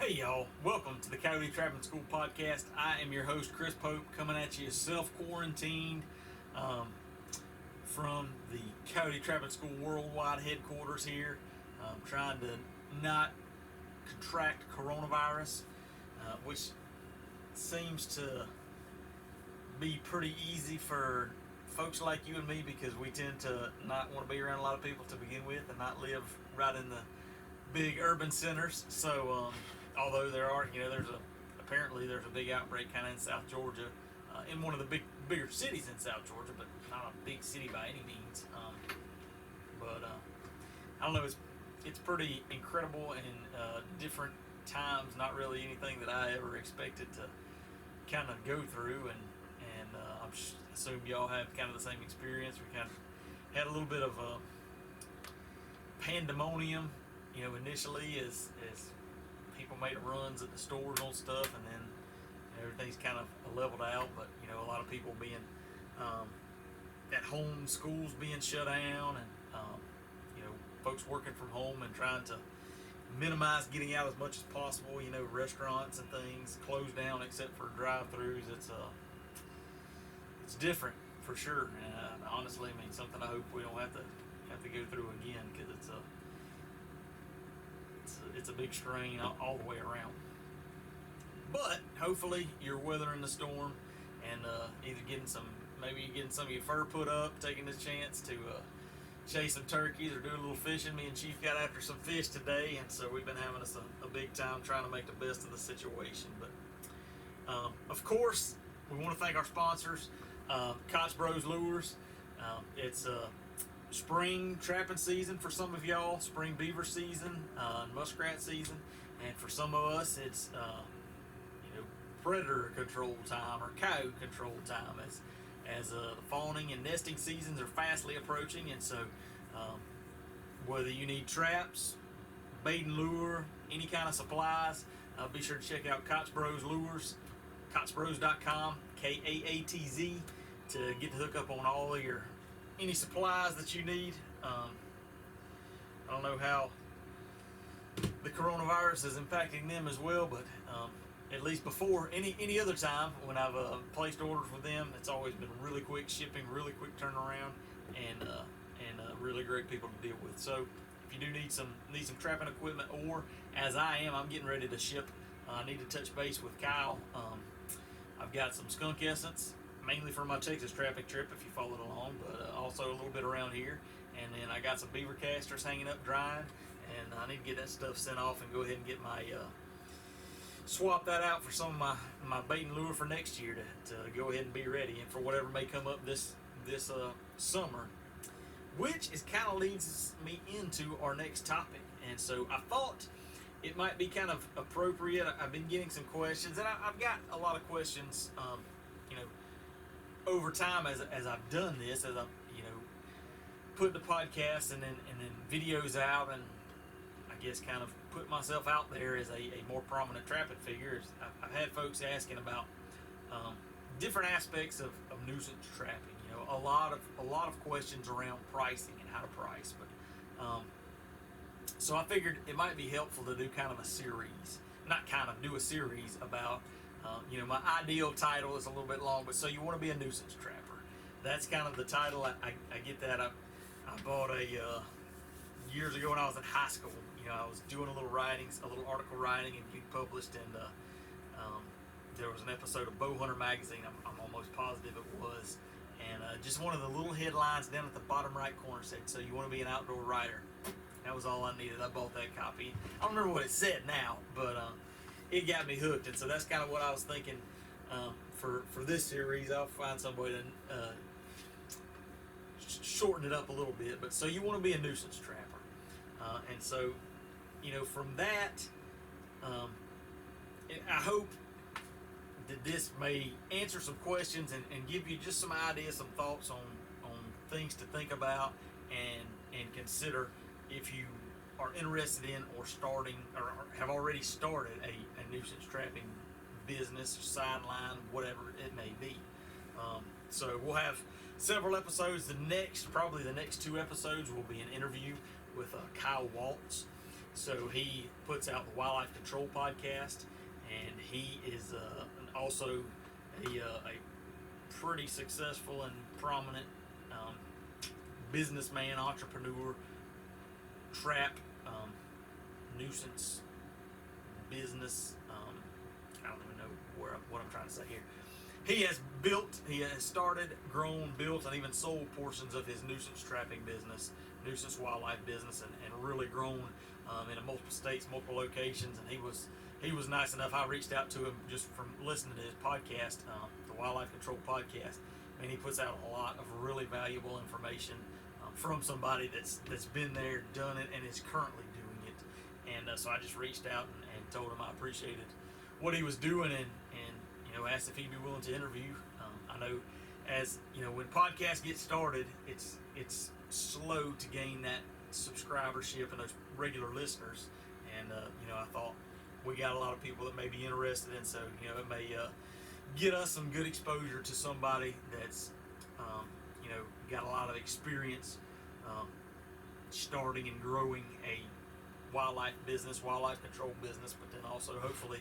Hey y'all, welcome to the Coyote Trapping School podcast. I am your host Chris Pope, coming at you self-quarantined from the Coyote Trapping School worldwide headquarters here. Trying to not contract coronavirus, which seems to be pretty easy for folks like you and me because we tend to not want to be around a lot of people to begin with and not live right in the big urban centers. So although apparently there's a big outbreak kind of in South Georgia, in one of the bigger cities in South Georgia, but not a big city by any means. But I don't know, it's pretty incredible and different times. Not really anything that I ever expected to kind of go through, and I assume y'all have kind of the same experience. We kind of had a little bit of pandemonium, initially as people made runs at the stores on stuff, and then everything's kind of leveled out. But a lot of people being at home, schools being shut down, and folks working from home and trying to minimize getting out as much as possible. Restaurants and things closed down except for drive-throughs. It's different for sure, and honestly, something I hope we don't have to go through again, because it's a big strain all the way around. But hopefully you're weathering the storm and either getting some of your fur put up, taking this chance to chase some turkeys or do a little fishing. Me and Chief got after some fish today, and so we've been having us a big time trying to make the best of the situation. But of course, we want to thank our sponsors, Koch Bros Lures. It's spring trapping season for some of y'all, spring beaver season, muskrat season, and for some of us it's predator control time or coyote control time, as the fawning and nesting seasons are fastly approaching. And so whether you need traps, bait and lure, any kind of supplies, be sure to check out Koch Bros Lures, kochbros.com, KAATZ, to get to hook up on all of any supplies that you need. I don't know how the coronavirus is impacting them as well, but at least before any other time when I've placed orders with them, it's always been really quick shipping, really quick turnaround, and really great people to deal with. So if you do need some trapping equipment, or as I'm getting ready to ship, I need to touch base with Kyle. I've got some skunk essence, mainly for my Texas trapping trip, if you followed along, but also a little bit around here. And then I got some beaver casters hanging up drying, and I need to get that stuff sent off and go ahead and get my swap that out for some of my bait and lure for next year to go ahead and be ready, and for whatever may come up this summer, which is kind of leads me into our next topic. And so I thought it might be kind of appropriate. I've been getting some questions, and I've got a lot of questions over time as I've done this, as I've put the podcast and then videos out, and I guess kind of put myself out there as a more prominent trapping figure. I've had folks asking about different aspects of nuisance trapping. A lot of questions around pricing and how to price. But so I figured it might be helpful to do kind of a series, do a series about. My ideal title is a little bit long, but so you want to be a nuisance trapper. That's kind of the title. I get that. I bought years ago when I was in high school. I was doing a little article writing, and getting published, and there was an episode of Bow Hunter magazine. I'm almost positive it was, and just one of the little headlines down at the bottom right corner said, "So you want to be an outdoor writer?" That was all I needed. I bought that copy. I don't remember what it said now, but it got me hooked, and so that's kind of what I was thinking for this series. I'll find some way to shorten it up a little bit. But so you want to be a nuisance trapper, and so from that, I hope that this may answer some questions and give you just some ideas, some thoughts on things to think about and consider if you are interested in or starting or have already started a nuisance trapping business, sideline, whatever it may be. So we'll have several episodes. Probably the next two episodes will be an interview with Kyle Waltz. So he puts out the Wildlife Control podcast, and he is also a pretty successful and prominent businessman, entrepreneur, trap, nuisance business. I don't even know what I'm trying to say here. He has started, grown, built, and even sold portions of his nuisance trapping business, nuisance wildlife business, and really grown in multiple states, multiple locations. And he was nice enough. I reached out to him just from listening to his podcast, the Wildlife Control podcast, and he puts out a lot of really valuable information from somebody that's been there, done it, and is currently doing it. And so I just reached out and told him I appreciated what he was doing, and asked if he'd be willing to interview. I know, as you know, when podcasts get started, it's slow to gain that subscribership and those regular listeners. And I thought we got a lot of people that may be interested, and so it may get us some good exposure to somebody that's got a lot of experience starting and growing a wildlife business, wildlife control business, but then also hopefully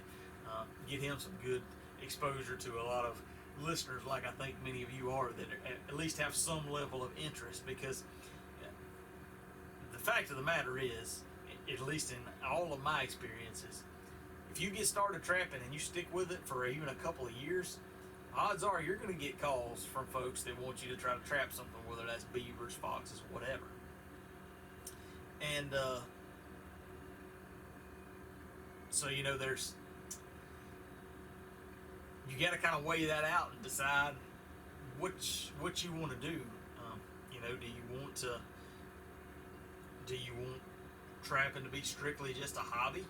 get him some good exposure to a lot of listeners, like I think many of you are, that at least have some level of interest. Because the fact of the matter is, at least in all of my experiences, if you get started trapping and you stick with it for even a couple of years, odds are you're going to get calls from folks that want you to try to trap something, whether that's beavers, foxes, whatever. And so there's, you got to kind of weigh that out and decide what you want to do. Do you want trapping to be strictly just a hobby,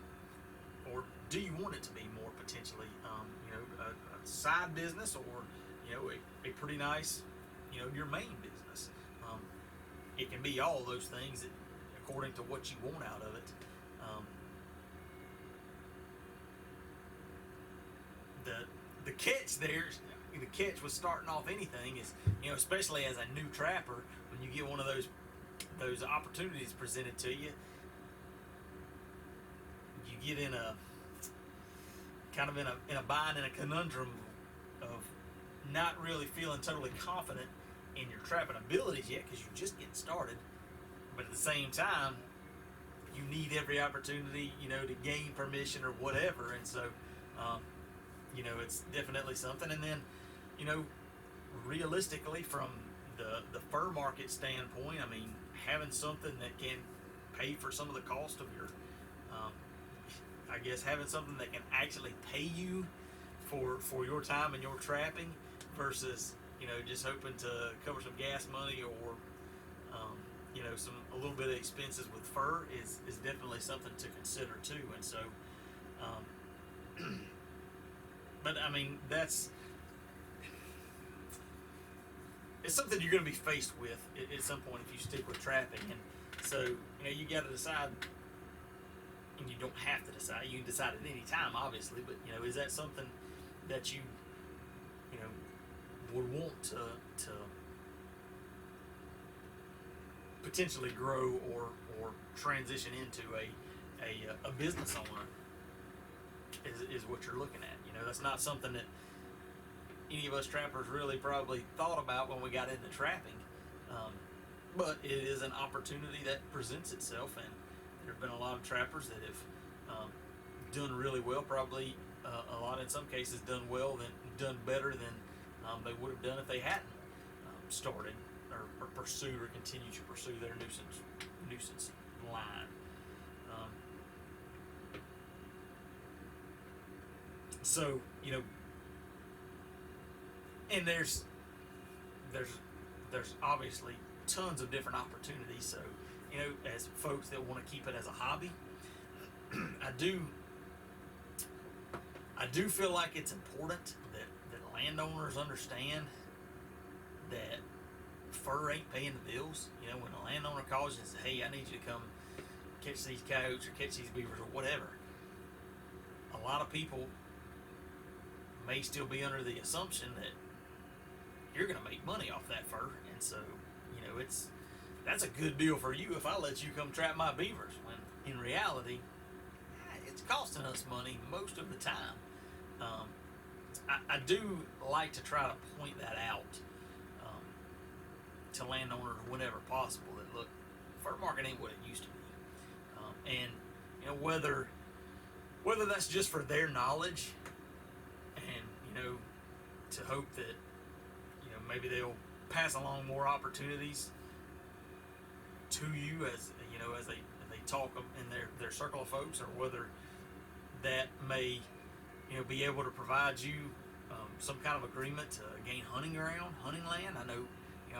or do you want it to be more potentially a side business, or a pretty nice your main business? It can be all those things according to what you want out of it. The catch with starting off anything is, especially as a new trapper, when you get one of those opportunities presented to you, you get in a kind of in a bind, in a conundrum of not really feeling totally confident in your trapping abilities yet, because you're just getting started. But at the same time, you need every opportunity, to gain permission or whatever. And so, it's definitely something. And then, realistically, from the fur market standpoint, I mean, having something that can pay for some of the cost of your, I guess having something that can actually pay you for your time and your trapping versus, just hoping to cover some gas money or, a little bit of expenses with fur is definitely something to consider too. And so, but I mean, it's something you're going to be faced with at some point if you stick with trapping. And so, you got to decide, and you don't have to decide. You can decide at any time, obviously, but, is that something that you would want to potentially grow or transition into a business owner is what you're looking at. That's not something that any of us trappers really probably thought about when we got into trapping, but it is an opportunity that presents itself, and there have been a lot of trappers that have done really well, probably a lot in some cases done better than they would have done if they hadn't started or pursued or continued to pursue their nuisance line. So, and there's obviously tons of different opportunities. So, as folks that want to keep it as a hobby, I do feel like it's important that landowners understand that fur ain't paying the bills. When a landowner calls you and says, "Hey, I need you to come catch these coyotes or catch these beavers or whatever," a lot of people may still be under the assumption that you're going to make money off that fur, and so that's a good deal for you if I let you come trap my beavers, when in reality, it's costing us money most of the time. Um, I do like to try to point that out um, to landowners whenever possible. That look, fur market ain't what it used to be, and whether that's just for their knowledge, and to hope that maybe they'll pass along more opportunities to you as they talk in their circle of folks, or whether that may be able to provide you some kind of agreement to gain hunting land. I know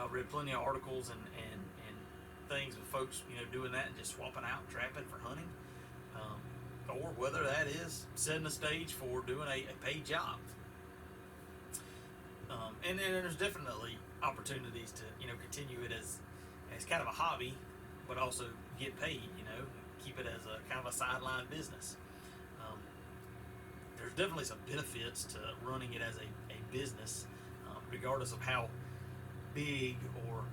I've read plenty of articles and things with folks doing that and just swapping out trapping for hunting, or whether that is setting the stage for doing a paid job. And there's definitely opportunities to continue it as kind of a hobby, but also get paid. Keep it as a kind of a sideline business. There's definitely some benefits to running it as a business, regardless of how big or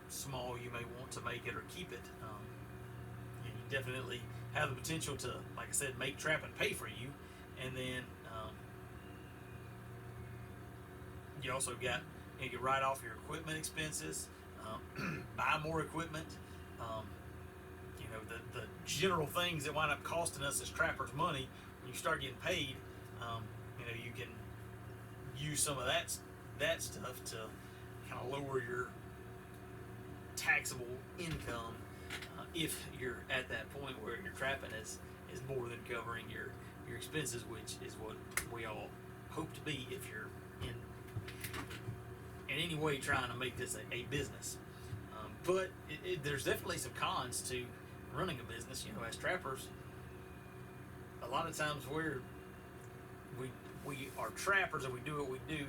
small you may want to make it or keep it. And you definitely have the potential to, like I said, make trapping pay for you, and then you also got you can write off your equipment expenses, buy more equipment. The general things that wind up costing us as trappers money. When you start getting paid, you can use some of that stuff to kind of lower your taxable income if you're at that point where your trapping is more than covering your expenses, which is what we all hope to be if you're in any way trying to make this a business. But there's definitely some cons to running a business. As trappers, a lot of times we are trappers and we do what we do,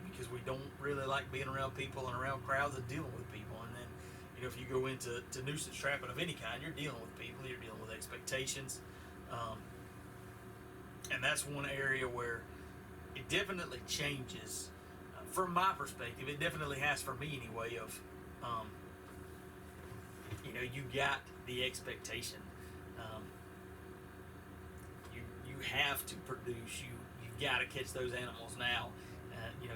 because we don't really like being around people and around crowds and dealing with people. And then, if you go into nuisance trapping of any kind, you're dealing with people, you're dealing with expectations, and that's one area where it definitely changes. From my perspective, it definitely has for me anyway. Of you got the expectation. You have to produce. You've got to catch those animals now.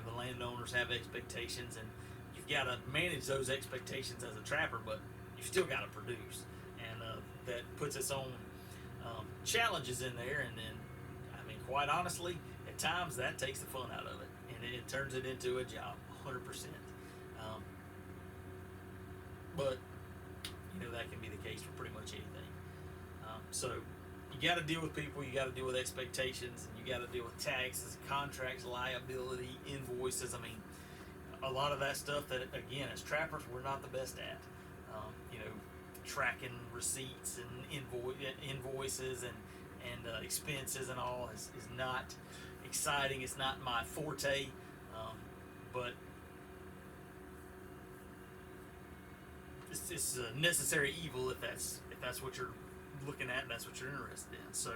The landowners have expectations, and you've got to manage those expectations as a trapper. But you still got to produce, and that puts its own challenges in there. And then, quite honestly, at times that takes the fun out of it, and it turns it into a job, 100%. But that can be the case for pretty much anything. So you got to deal with people, you got to deal with expectations, and you got to deal with taxes, contracts, liability, invoices. A lot of that stuff that, again, as trappers, we're not the best at. Tracking receipts and invoices and expenses and all is not exciting. It's not my forte, but it's a necessary evil if that's what you're looking at and that's what you're interested in. So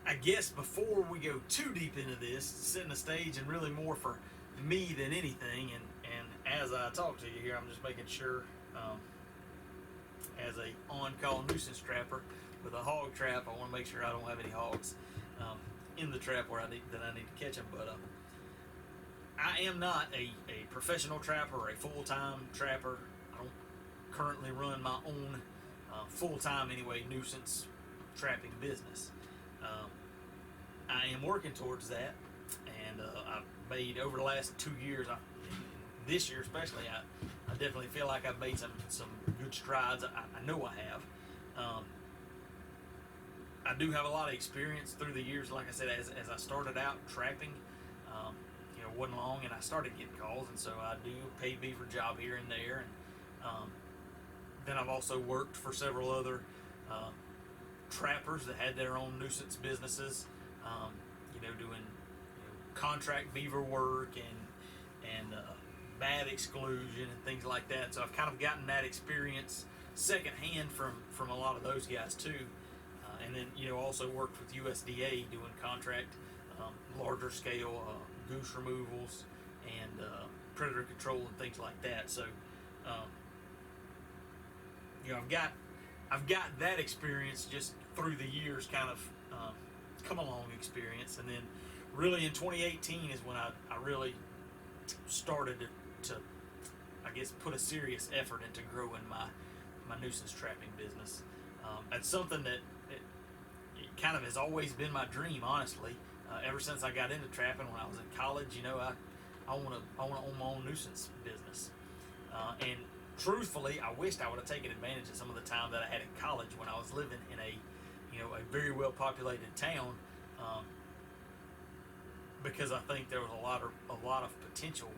I guess before we go too deep into this, setting the stage and really more for me than anything, and as I talk to you here, I'm just making sure, as a on-call nuisance trapper with a hog trap, I want to make sure I don't have any hogs in the trap where I need to catch them. But I am not a professional trapper or a full-time trapper. I don't currently run my own full-time anyway nuisance trapping business. I am working towards that, and I've made over the last 2 years. This year especially, I definitely feel like I've made some good strides. I know I have. I do have a lot of experience through the years. Like I said, as I started out trapping, wasn't long, and I started getting calls, and so I do a paid beaver job here and there, and then I've also worked for several other trappers that had their own nuisance businesses, doing contract beaver work and bad exclusion and things like that. So I've kind of gotten that experience secondhand from a lot of those guys too, and then also worked with USDA doing contract larger scale goose removals and predator control and things like that. So I've got that experience just through the years, kind of come along experience, and then really in 2018 is when I really started to I guess put a serious effort into growing my nuisance trapping business. It's something that it kind of has always been my dream, honestly. Ever since I got into trapping when I was in college, I want to own my own nuisance business. And truthfully, I wished I would have taken advantage of some of the time that I had in college when I was living in a very well populated town, because I think there was a lot of potential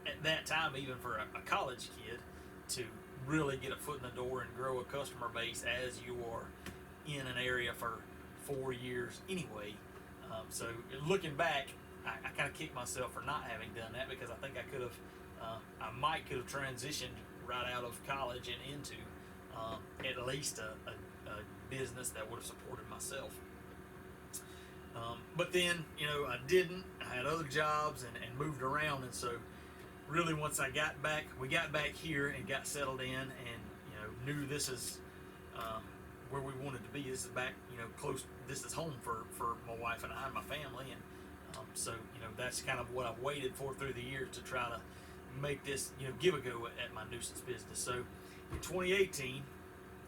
at that time, even for a college kid, to really get a foot in the door and grow a customer base as you are in an area for 4 years anyway. So looking back, I kind of kicked myself for not having done that, because I think I might could have transitioned right out of college and into at least a business that would have supported myself. But then, I didn't. I had other jobs and moved around, and so really once we got back here and got settled in, and knew this is where we wanted to be. This is back, close. This is home for my wife and I and my family, and so that's kind of what I've waited for through the years to try to make this give a go at my nuisance business. So in 2018,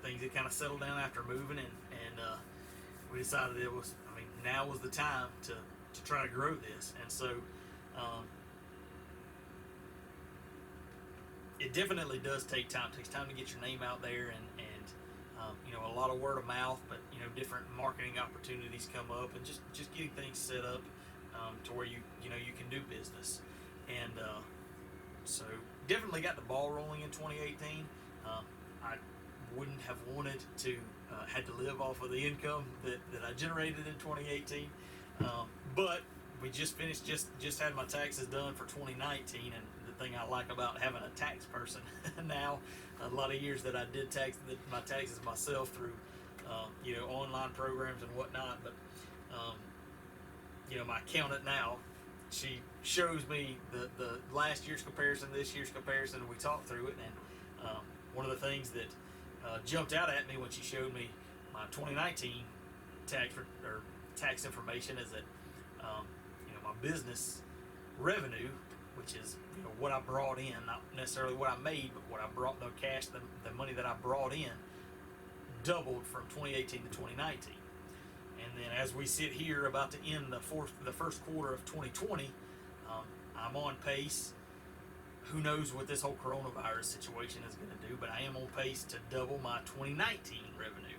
things had kind of settled down after moving, and we decided now was the time to try to grow this. And so it definitely does take time. It takes time to get your name out there, and a lot of word of mouth, but different marketing opportunities come up, and just getting things set up to where you can do business. And so definitely got the ball rolling in 2018. I wouldn't have wanted to had to live off of the income that I generated in 2018, but we just finished just had my taxes done for 2019, and the thing I like about having a tax person now, a lot of years that I did my taxes myself through online programs and whatnot, but my accountant now, she shows me the last year's comparison, this year's comparison, and we talked through it. And one of the things that jumped out at me when she showed me my 2019 tax information is that my business revenue, which is what I brought in, not necessarily what I made, but what I brought, the cash, the money that I brought in, doubled from 2018 to 2019. And then as we sit here about to end the first quarter of 2020, I'm on pace. Who knows what this whole coronavirus situation is going to do, but I am on pace to double my 2019 revenue.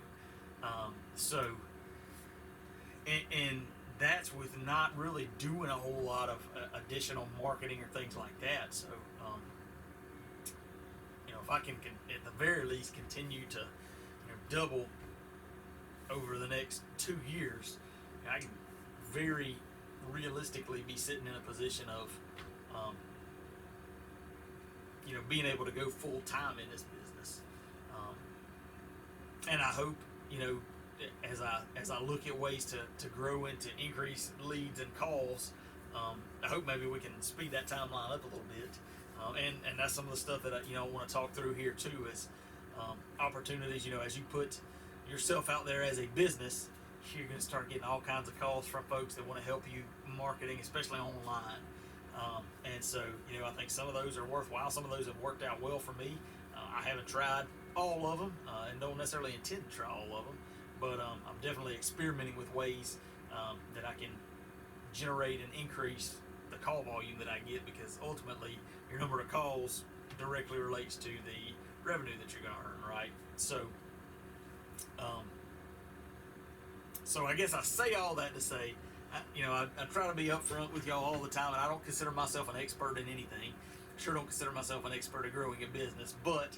And that's with not really doing a whole lot of additional marketing or things like that. So, if I can at the very least continue to double over the next 2 years, I can very realistically be sitting in a position of being able to go full time in this business. And I hope as I look at ways to grow and to increase leads and calls, I hope maybe we can speed that timeline up a little bit. And that's some of the stuff that I want to talk through here too, is opportunities. As you put yourself out there as a business, you're going to start getting all kinds of calls from folks that want to help you marketing, especially online. And so, I think some of those are worthwhile. Some of those have worked out well for me. I haven't tried all of them, and don't necessarily intend to try all of them, but I'm definitely experimenting with ways that I can generate and increase the call volume that I get, because ultimately your number of calls directly relates to the revenue that you're going to earn, right? So, so I guess I say all that to say, I try to be upfront with y'all all the time, and I don't consider myself an expert in anything. Sure don't consider myself an expert at growing a business, but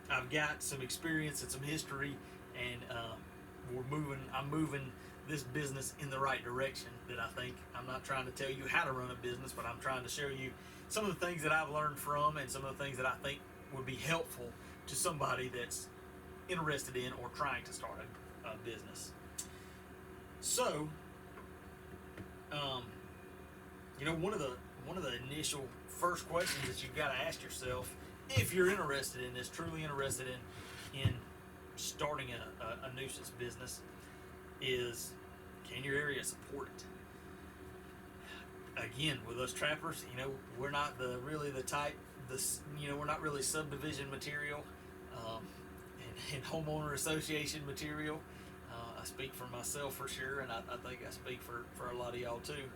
I've got some experience and some history, and I'm moving this business in the right direction. That I think, I'm not trying to tell you how to run a business, but I'm trying to show you some of the things that I've learned from, and some of the things that I think would be helpful to somebody that's interested in or trying to start a business. So, one of the initial first questions that you've got to ask yourself, if you're interested in this, truly interested in starting a nuisance business is, can your area support it? Again, with us trappers, we're not really the type. We're not really subdivision material, and homeowner association material. I speak for myself for sure, and I think I speak for a lot of y'all too.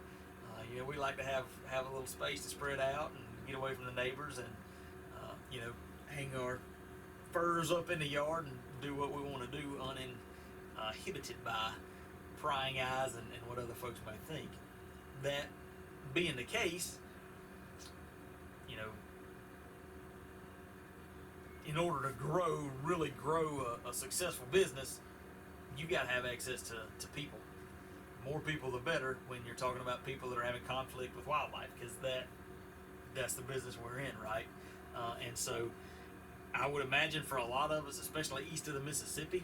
We like to have a little space to spread out and get away from the neighbors, and hang our furs up in the yard and do what we want to do, uninhibited by prying eyes and what other folks may think. That being the case, in order to really grow a successful business, you got to have access to people. More people the better when you're talking about people that are having conflict with wildlife, because that's the business we're in, right? And so I would imagine for a lot of us, especially east of the Mississippi,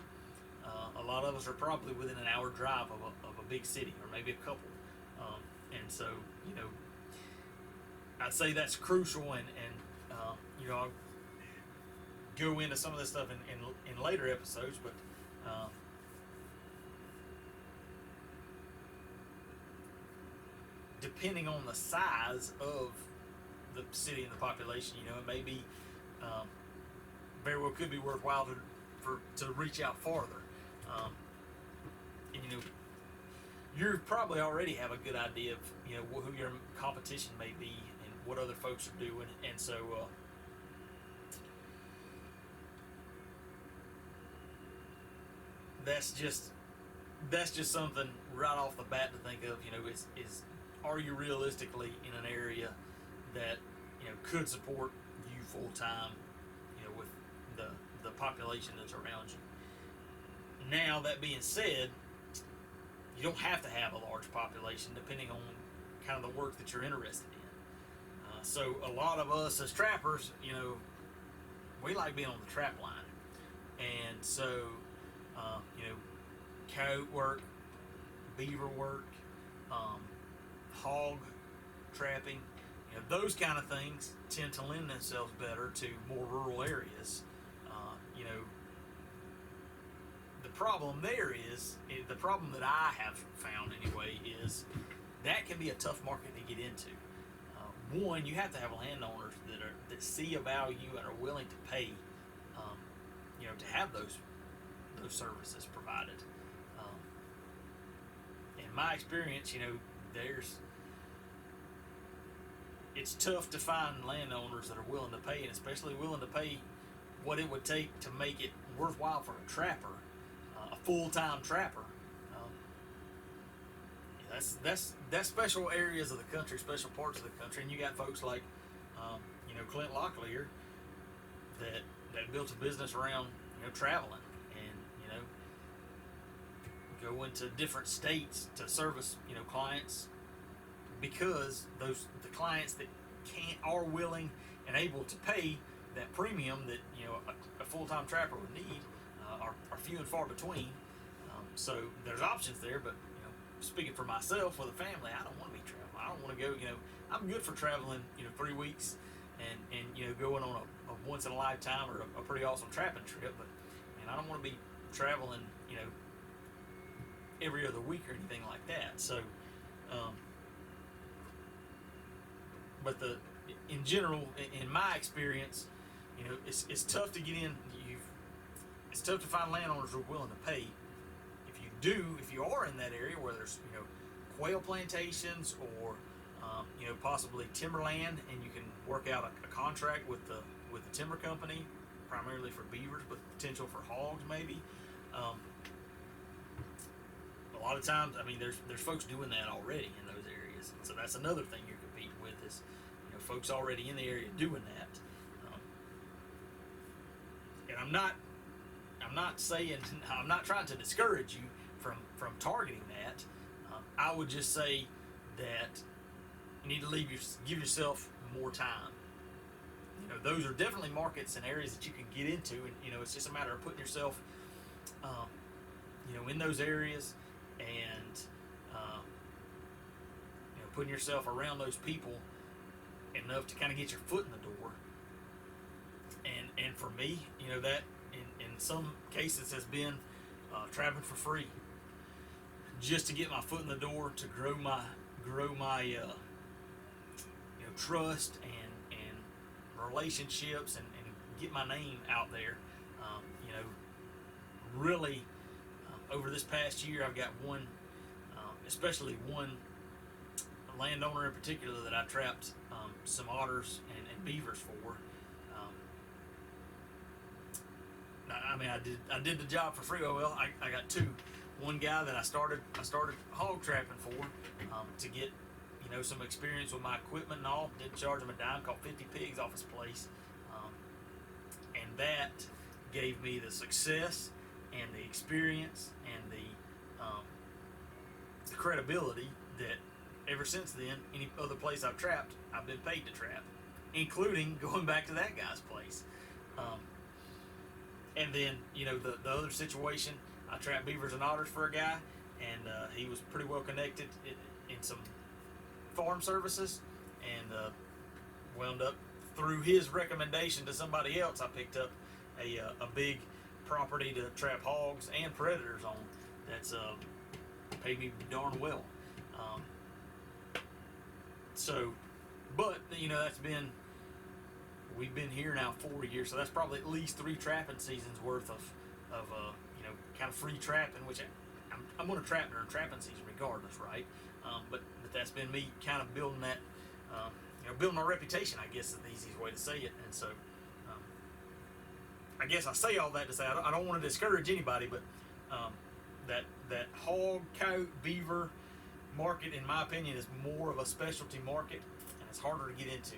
a lot of us are probably within an hour drive of a big city, or maybe a couple. And so, I'd say that's crucial, and I'll go into some of this stuff in later episodes, but depending on the size of the city and the population, it may be very well could be worthwhile to reach out farther. And you probably already have a good idea of who your competition may be and what other folks are doing, and so that's just something right off the bat to think of. Is are you realistically in an area that could support you full time, with the population that's around you. Now, that being said, you don't have to have a large population depending on kind of the work that you're interested in. So a lot of us as trappers, we like being on the trap line, and so coyote work, beaver work, hog trapping, those kind of things tend to lend themselves better to more rural areas. The problem there is, the problem that I have found anyway, is that can be a tough market to get into. One, you have to have landowners that see a value and are willing to pay, to have those services provided. In my experience, it's tough to find landowners that are willing to pay, and especially willing to pay what it would take to make it worthwhile for a trapper, a full-time trapper. That's special areas of the country, special parts of the country, and you got folks like, Clint Locklear that built a business around, traveling and, go into different states to service, clients, because the clients that are willing and able to pay that premium that a full-time trapper would need are few and far between. So there's options there, but speaking for myself with a family, I don't want to be traveling. I don't want to go. I'm good for traveling 3 weeks and going on a once in a lifetime or a pretty awesome trapping trip, but I don't want to be traveling every other week or anything like that. So but in general, in my experience, it's tough to get in. It's tough to find landowners who are willing to pay. If you are in that area where there's quail plantations or possibly timberland, and you can work out a contract with the timber company, primarily for beavers, but potential for hogs maybe. A lot of times, there's folks doing that already in those areas, so that's another thing you're competing with is folks already in the area doing that. And I'm not saying, I'm not trying to discourage you from targeting that. I would just say that you need to give yourself more time. Those are definitely markets and areas that you can get into, and it's just a matter of putting yourself in those areas, and putting yourself around those people enough to kind of get your foot in the door. And for me, that in some cases has been trapping for free, just to get my foot in the door, to grow my trust and relationships, and get my name out there. Really, over this past year, I've got one, especially one landowner in particular that I trapped some otters and beavers for. I did the job for free. Well, I got two. One guy that I started hog trapping for, to get some experience with my equipment and all. Didn't charge him a dime. Caught 50 pigs off his place, and that gave me the success and the experience and the credibility that ever since then, any other place I've trapped, I've been paid to trap, including going back to that guy's place. And then, the other situation, I trapped beavers and otters for a guy, and he was pretty well connected in some farm services, and wound up, through his recommendation to somebody else, I picked up a big property to trap hogs and predators on that's paid me darn well. But that's been, we've been here now 4 years, so that's probably at least 3 trapping seasons worth of kind of free trapping, which I'm going to trap during trapping season regardless, right? But that's been me kind of building that, building my reputation, I guess is the easiest way to say it. And so, I guess I say all that to say I don't want to discourage anybody, but that hog, coyote, beaver market, in my opinion, is more of a specialty market, and it's harder to get into.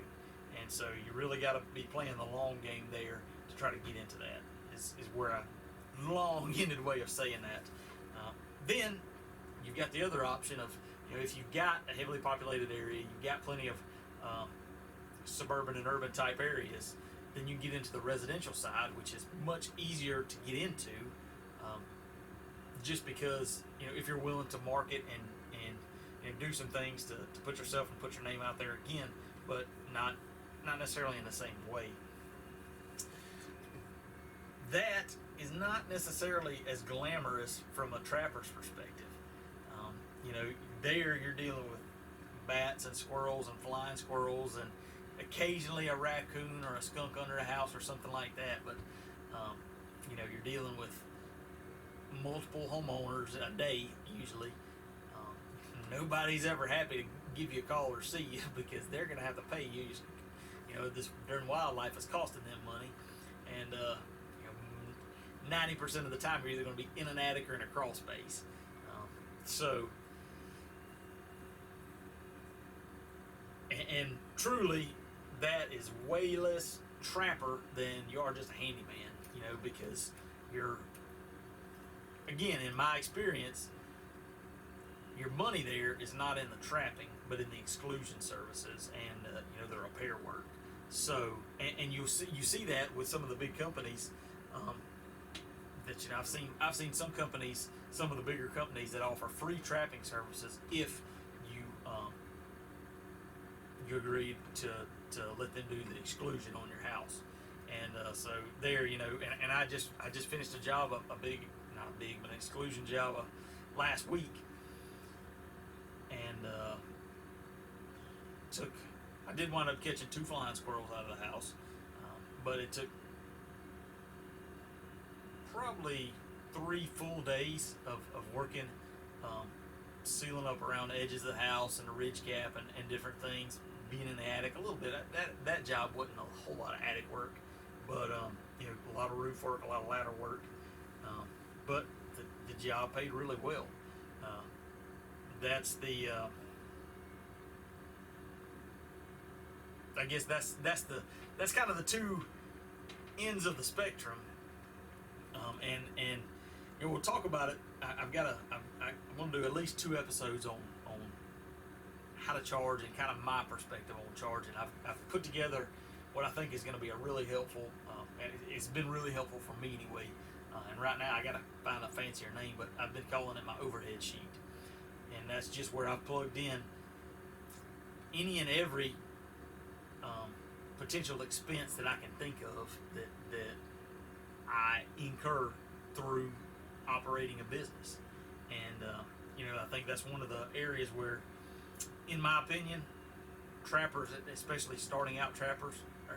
And so you really got to be playing the long game there to try to get into that. Is where I long-ended way of saying that. Then you've got the other option of, if you've got a heavily populated area, you've got plenty of suburban and urban type areas, then you get into the residential side, which is much easier to get into, just because if you're willing to market and do some things to put yourself and put your name out there again, but not necessarily in the same way. That is not necessarily as glamorous from a trapper's perspective. There you're dealing with bats and squirrels and flying squirrels, and occasionally a raccoon or a skunk under a house or something like that. But you're dealing with multiple homeowners a day usually. Nobody's ever happy to give you a call or see you because they're going to have to pay you. This during wildlife is costing them money, and 90% of the time you're either going to be in an attic or in a crawl space. And truly, that is way less trapper than you are just a handyman. Because you're, again, in my experience, your money there is not in the trapping, but in the exclusion services and the repair work. So, and you see that with some of the big companies. That I've seen some companies, some of the bigger companies that offer free trapping services if you agreed to let them do the exclusion on your house. And so there, and I just finished a job, not a big, but an exclusion job last week, and I did wind up catching 2 flying squirrels out of the house, but it took probably 3 full days of working, sealing up around the edges of the house and the ridge cap and different things, being in the attic a little bit. That job wasn't a whole lot of attic work, but a lot of roof work, a lot of ladder work, but the job paid really well. That's the I guess that's kind of the two ends of the spectrum. And we'll talk about it. I'm going to do at least 2 episodes on how to charge and kind of my perspective on charging. I've put together what I think is going to be a really helpful, and it's been really helpful for me anyway. And right now I got to find a fancier name, but I've been calling it my overhead sheet. And that's just where I've plugged in any and every potential expense that I can think of that I incur through operating a business. And I think that's one of the areas where, in my opinion, trappers, especially starting out trappers, or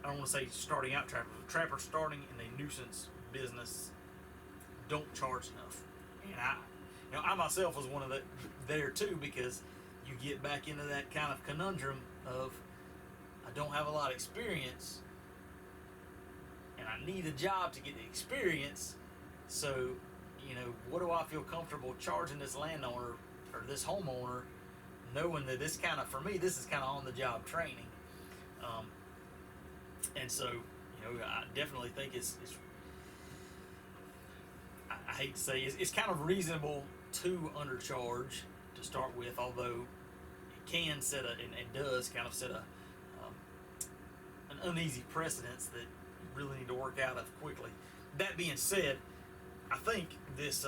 I don't want to say starting out trappers, but trappers starting in a nuisance business don't charge enough. And I myself was one of there too, because you get back into that kind of conundrum of, I don't have a lot of experience, and I need a job to get the experience. So, what do I feel comfortable charging this landowner or this homeowner, knowing that for me, this is kind of on the job training. And so, I definitely think I hate to say it's kind of reasonable to undercharge to start with, although it can set and does kind of set an uneasy precedence that you really need to work out of quickly. That being said, I think this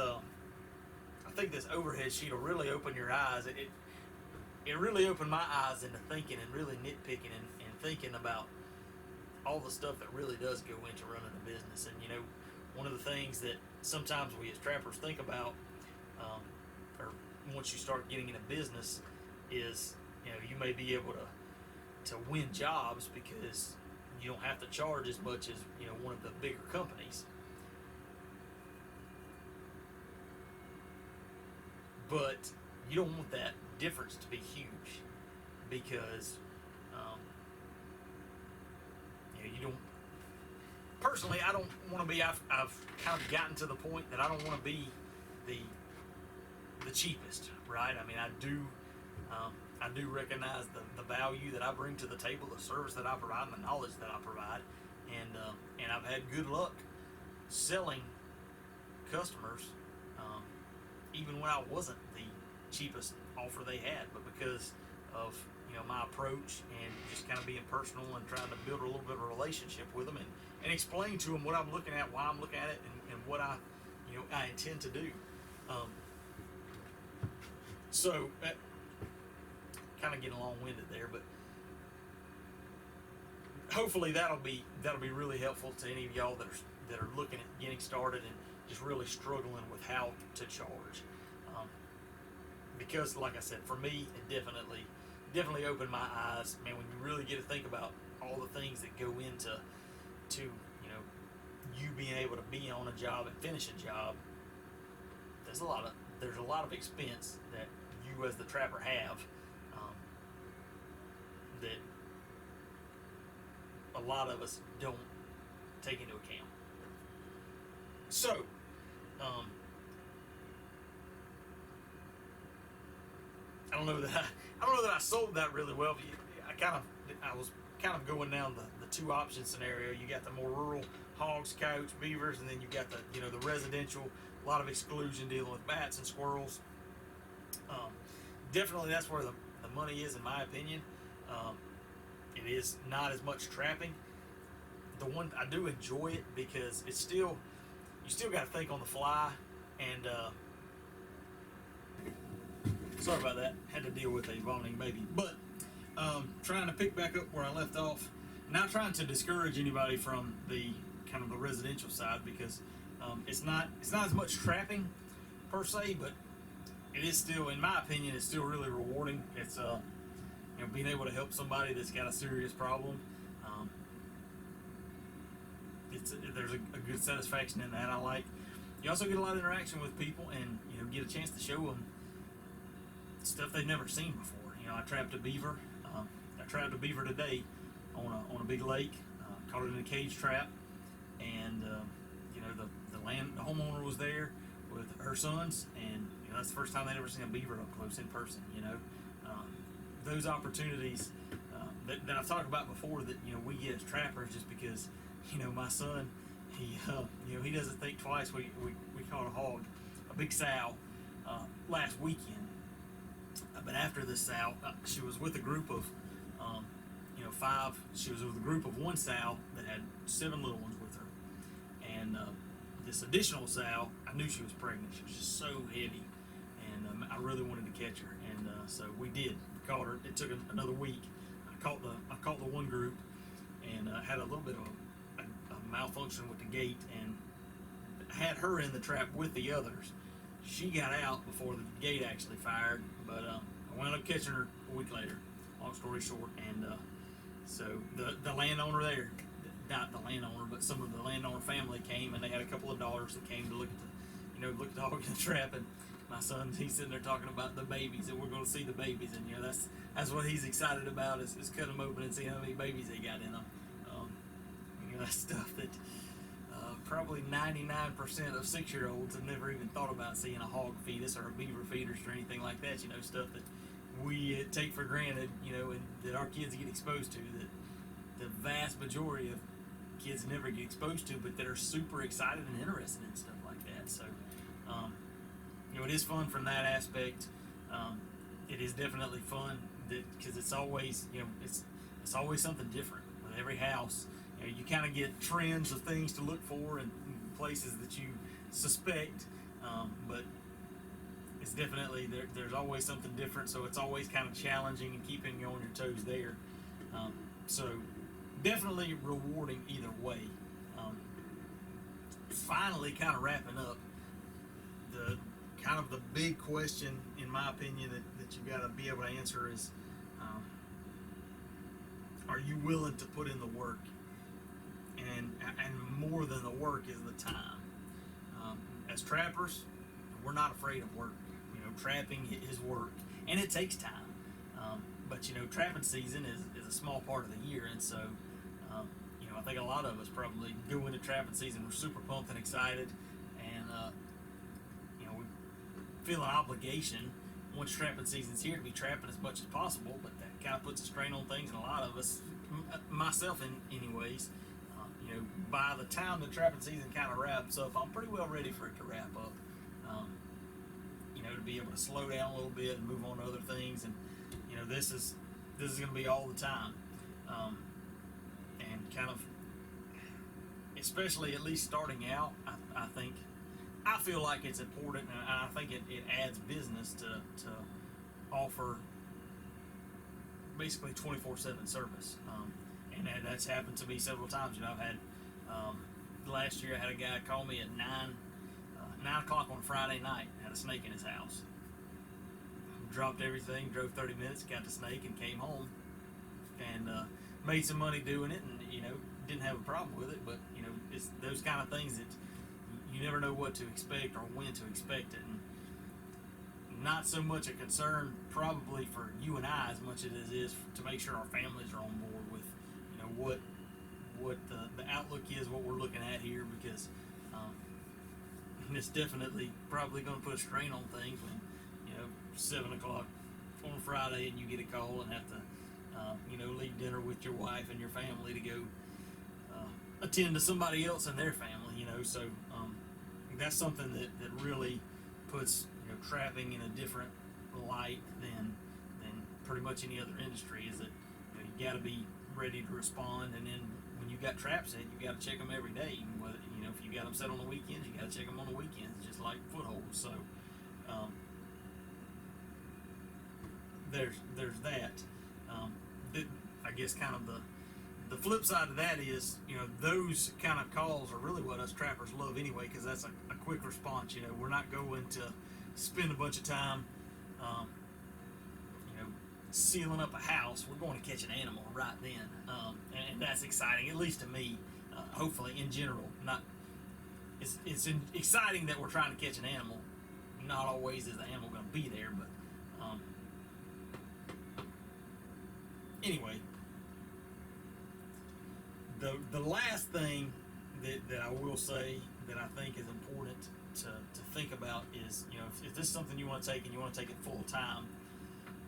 overhead sheet will really open your eyes. It really opened my eyes into thinking and really nitpicking and thinking about all the stuff that really does go into running a business. And one of the things that sometimes we as trappers think about, or once you start getting into business, is you may be able to win jobs because you don't have to charge as much as one of the bigger companies. But you don't want that difference to be huge, because you don't. Personally, I don't want to be. I've kind of gotten to the point that I don't want to be the cheapest, right? I mean, I do recognize the value that I bring to the table, the service that I provide, and the knowledge that I provide, and I've had good luck selling customers, even when I wasn't the cheapest offer they had, but because of my approach and just kind of being personal and trying to build a little bit of a relationship with them, and explain to them what I'm looking at, why I'm looking at it, and what I intend to do. So kind of getting long-winded there, but hopefully that'll be really helpful to any of y'all that are looking at getting started and just really struggling with how to charge. Because, like I said, for me, it definitely opened my eyes. Man, when you really get to think about all the things that go into you being able to be on a job and finish a job, there's a lot of expense that you as the trapper have, that a lot of us don't take into account. So, I don't know that I sold that really well. I was kind of going down the two option scenario. You got the more rural hogs, coyotes, beavers, and then you got the residential, a lot of exclusion dealing with bats and squirrels. Definitely that's where the money is, in my opinion. It is not as much trapping. The one I do enjoy it because you still got to think on the fly, and sorry about that. Had to deal with a vomiting baby, but trying to pick back up where I left off. Not trying to discourage anybody from the kind of the residential side, because it's not as much trapping per se, but it is still, in my opinion, it's still really rewarding. It's being able to help somebody that's got a serious problem. There's a good satisfaction in that. I like. You also get a lot of interaction with people, and get a chance to show them stuff they've never seen before. I trapped a beaver. I trapped a beaver today on a big lake. Caught it in a cage trap, and the homeowner was there with her sons, and that's the first time they'd ever seen a beaver up close in person. Those opportunities that I've talked about before, that we get as trappers, just because my son, he doesn't think twice. We caught a hog, a big sow, last weekend. But after this sow, she was with a group of 5. She was with a group of one sow that had 7 little ones with her, and this additional sow, I knew she was pregnant. She was just so heavy, and I really wanted to catch her, and so we did. We caught her. It took another week. I caught the one group, and had a little bit of a malfunctioned with the gate and had her in the trap with the others. She got out before the gate actually fired, but I wound up catching her a week later. Long story short, and so the landowner there, not the landowner, but some of the landowner family came, and they had a couple of daughters that came to look at look at the hog in the trap, and my son, he's sitting there talking about the babies, and we're going to see the babies, and that's what he's excited about is cutting them open and seeing how many babies they got in them. That's stuff that probably 99% of 6-year-olds have never even thought about seeing a hog fetus or a beaver fetus or anything like that. Stuff that we take for granted, and that our kids get exposed to, that the vast majority of kids never get exposed to, but that are super excited and interested in stuff like that. So, it is fun from that aspect. It is definitely fun because it's always, it's always something different with every house. You kind of get trends of things to look for and places that you suspect, but it's definitely there's always something different, so it's always kind of challenging and keeping you on your toes there. So definitely rewarding either way. Finally, kind of wrapping up, the big question, in my opinion, that you got to be able to answer is, are you willing to put in the work? And more than the work is the time. As trappers, we're not afraid of work. Trapping is work, and it takes time. But trapping season is a small part of the year, and so I think a lot of us probably go into trapping season, we're super pumped and excited, and we feel an obligation once trapping season's here to be trapping as much as possible. But that kind of puts a strain on things, and a lot of us, myself in anyways. By the time the trapping season kind of wraps up, I'm pretty well ready for it to wrap up. To be able to slow down a little bit and move on to other things, and this is going to be all the time, and kind of, especially at least starting out, I feel like it's important, and I think it adds business to offer basically 24/7 service. And that's happened to me several times. I've had, last year I had a guy call me at 9 o'clock on Friday night, had a snake in his house. Dropped everything, drove 30 minutes, got the snake, and came home, and made some money doing it, and didn't have a problem with it. But it's those kind of things that you never know what to expect or when to expect it, and not so much a concern probably for you and I as much as it is to make sure our families are on board with what the outlook is, what we're looking at here, because it's definitely probably going to put a strain on things when 7 o'clock on Friday and you get a call and have to leave dinner with your wife and your family to go attend to somebody else in their family. So that's something that really puts trapping in a different light than pretty much any other industry. Is that you got to be ready to respond, and then when you got traps set, you got to check them every day. Whether if you got them set on the weekends, you got to check them on the weekends, just like footholds. So there's that. I guess kind of the flip side of that is those kind of calls are really what us trappers love anyway, because that's a quick response. We're not going to spend a bunch of time sealing up a house. We're going to catch an animal right then, and that's exciting, at least to me. Hopefully, in general, it's exciting that we're trying to catch an animal. Not always is the animal going to be there, but anyway, the last thing that I will say that I think is important to think about is if this is something you want to take and you want to take it full time,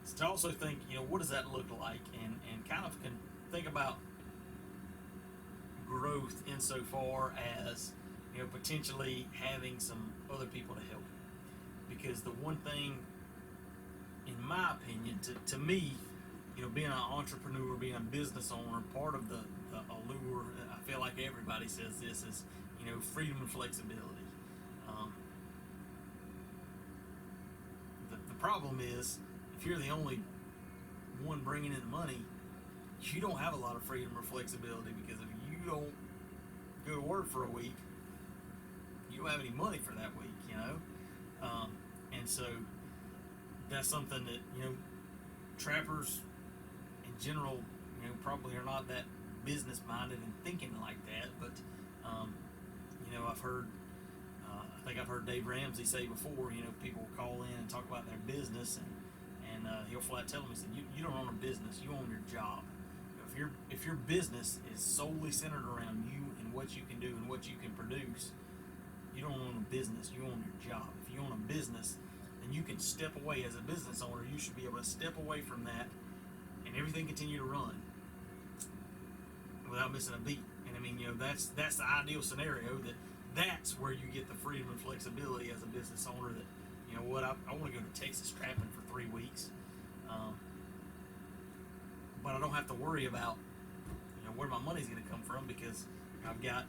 is to also think what does that look like, and kind of can think about growth insofar as potentially having some other people to help, because the one thing in my opinion to me being an entrepreneur, being a business owner, part of the allure, I feel like everybody says this, is freedom and flexibility. The problem is, if you're the only one bringing in the money, you don't have a lot of freedom or flexibility, because if you don't go to work for a week, you don't have any money for that week, you know. And so that's something that, you know, trappers in general, you know, probably are not that business minded and thinking like that. But you know, I think I've heard Dave Ramsey say before, you know, people call in and talk about their business, and he'll flat tell them, he said, you don't own a business, you own your job. You know, if your business is solely centered around you and what you can do and what you can produce, you don't own a business, you own your job. If you own a business, then you can step away as a business owner. You should be able to step away from that and everything continue to run without missing a beat. And I mean, you know, that's the ideal scenario. That's where you get the freedom and flexibility as a business owner. That, you know what, I want to go to Texas trapping for 3 weeks, but I don't have to worry about, you know, where my money's going to come from, because I've got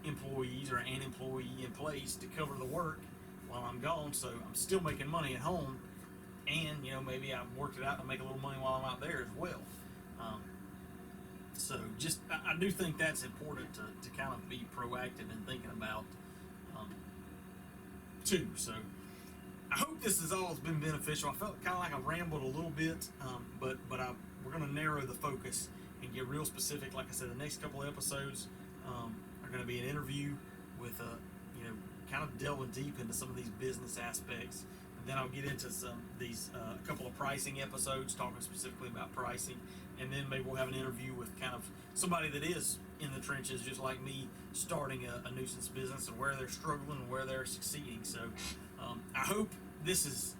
employees or an employee in place to cover the work while I'm gone. So I'm still making money at home, and, you know, maybe I've worked it out to make a little money while I'm out there as well. So just, I do think that's important to kind of be proactive in thinking about too. So I hope this has all been beneficial. I felt kind of like I rambled a little bit, but we're going to narrow the focus and get real specific. Like I said, the next couple of episodes are going to be an interview with you know, kind of delving deep into some of these business aspects. And then I'll get into a couple of pricing episodes, talking specifically about pricing. And then maybe we'll have an interview with kind of somebody that is in the trenches, just like me, starting a nuisance business, and where they're struggling and where they're succeeding. So I hope this is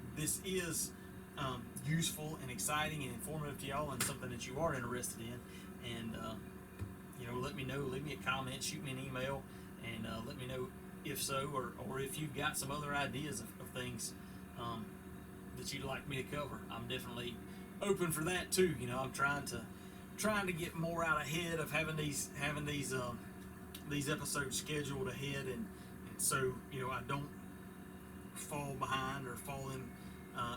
useful and exciting and informative to y'all, and something that you are interested in. And you know, let me know. Leave me a comment, shoot me an email, and let me know if so, or if you've got some other ideas of things that you'd like me to cover. I'm definitely open for that too. You know, I'm trying to get more out ahead of having these episodes scheduled ahead, and so, you know, I don't fall behind or fall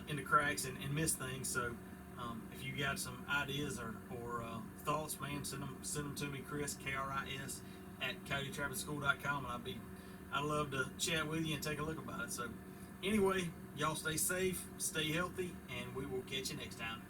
into cracks and miss things. So if you got some ideas or thoughts, man, send them to me, Chris, Kris at CoyoteTrappingSchool.com, and I'd love to chat with you and take a look about it. So anyway, y'all stay safe, stay healthy, and we will catch you next time.